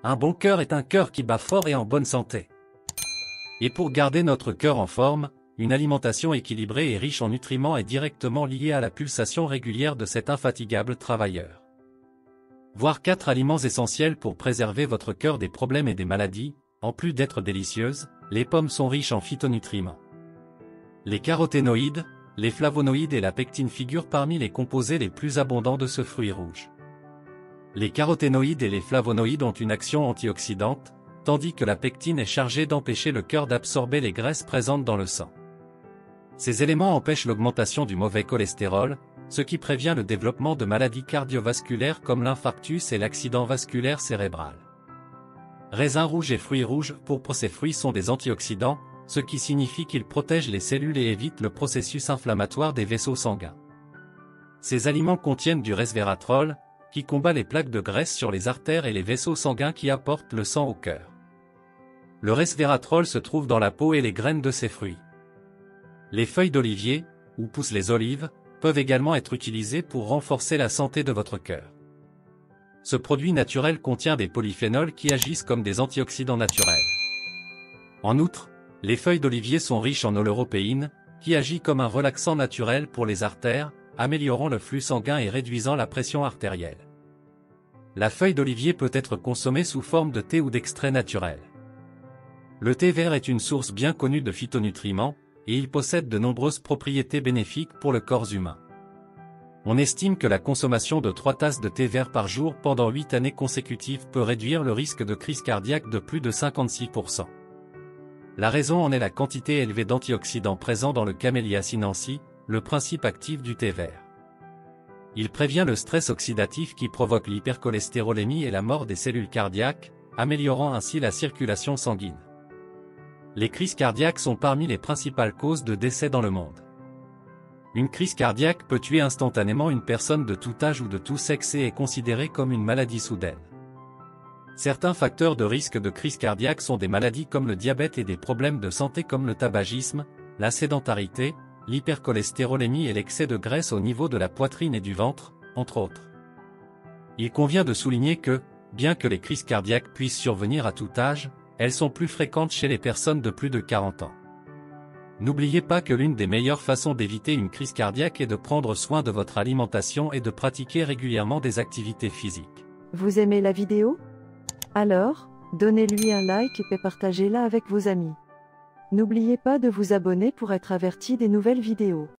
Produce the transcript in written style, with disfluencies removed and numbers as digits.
Un bon cœur est un cœur qui bat fort et en bonne santé. Et pour garder notre cœur en forme, une alimentation équilibrée et riche en nutriments est directement liée à la pulsation régulière de cet infatigable travailleur. Voir 4 aliments essentiels pour préserver votre cœur des problèmes et des maladies. En plus d'être délicieuses, les pommes sont riches en phytonutriments. Les caroténoïdes, les flavonoïdes et la pectine figurent parmi les composés les plus abondants de ce fruit rouge. Les caroténoïdes et les flavonoïdes ont une action antioxydante, tandis que la pectine est chargée d'empêcher le cœur d'absorber les graisses présentes dans le sang. Ces éléments empêchent l'augmentation du mauvais cholestérol, ce qui prévient le développement de maladies cardiovasculaires comme l'infarctus et l'accident vasculaire cérébral. Raisins rouges et fruits rouges, pourpre. Ces fruits sont des antioxydants, ce qui signifie qu'ils protègent les cellules et évitent le processus inflammatoire des vaisseaux sanguins. Ces aliments contiennent du resveratrol, qui combat les plaques de graisse sur les artères et les vaisseaux sanguins qui apportent le sang au cœur. Le resveratrol se trouve dans la peau et les graines de ces fruits. Les feuilles d'olivier, où poussent les olives, peuvent également être utilisées pour renforcer la santé de votre cœur. Ce produit naturel contient des polyphénols qui agissent comme des antioxydants naturels. En outre, les feuilles d'olivier sont riches en oleuropéine, qui agit comme un relaxant naturel pour les artères, améliorant le flux sanguin et réduisant la pression artérielle. La feuille d'olivier peut être consommée sous forme de thé ou d'extrait naturel. Le thé vert est une source bien connue de phytonutriments, et il possède de nombreuses propriétés bénéfiques pour le corps humain. On estime que la consommation de 3 tasses de thé vert par jour pendant 8 années consécutives peut réduire le risque de crise cardiaque de plus de 56%. La raison en est la quantité élevée d'antioxydants présents dans le Camellia sinensis, le principe actif du thé vert. Il prévient le stress oxydatif qui provoque l'hypercholestérolémie et la mort des cellules cardiaques, améliorant ainsi la circulation sanguine. Les crises cardiaques sont parmi les principales causes de décès dans le monde. Une crise cardiaque peut tuer instantanément une personne de tout âge ou de tout sexe et est considérée comme une maladie soudaine. Certains facteurs de risque de crise cardiaque sont des maladies comme le diabète et des problèmes de santé comme le tabagisme, la sédentarité, l'hypercholestérolémie et l'excès de graisse au niveau de la poitrine et du ventre, entre autres. Il convient de souligner que, bien que les crises cardiaques puissent survenir à tout âge, elles sont plus fréquentes chez les personnes de plus de 40 ans. N'oubliez pas que l'une des meilleures façons d'éviter une crise cardiaque est de prendre soin de votre alimentation et de pratiquer régulièrement des activités physiques. Vous aimez la vidéo? Alors, donnez-lui un like et partagez-la avec vos amis. N'oubliez pas de vous abonner pour être averti des nouvelles vidéos.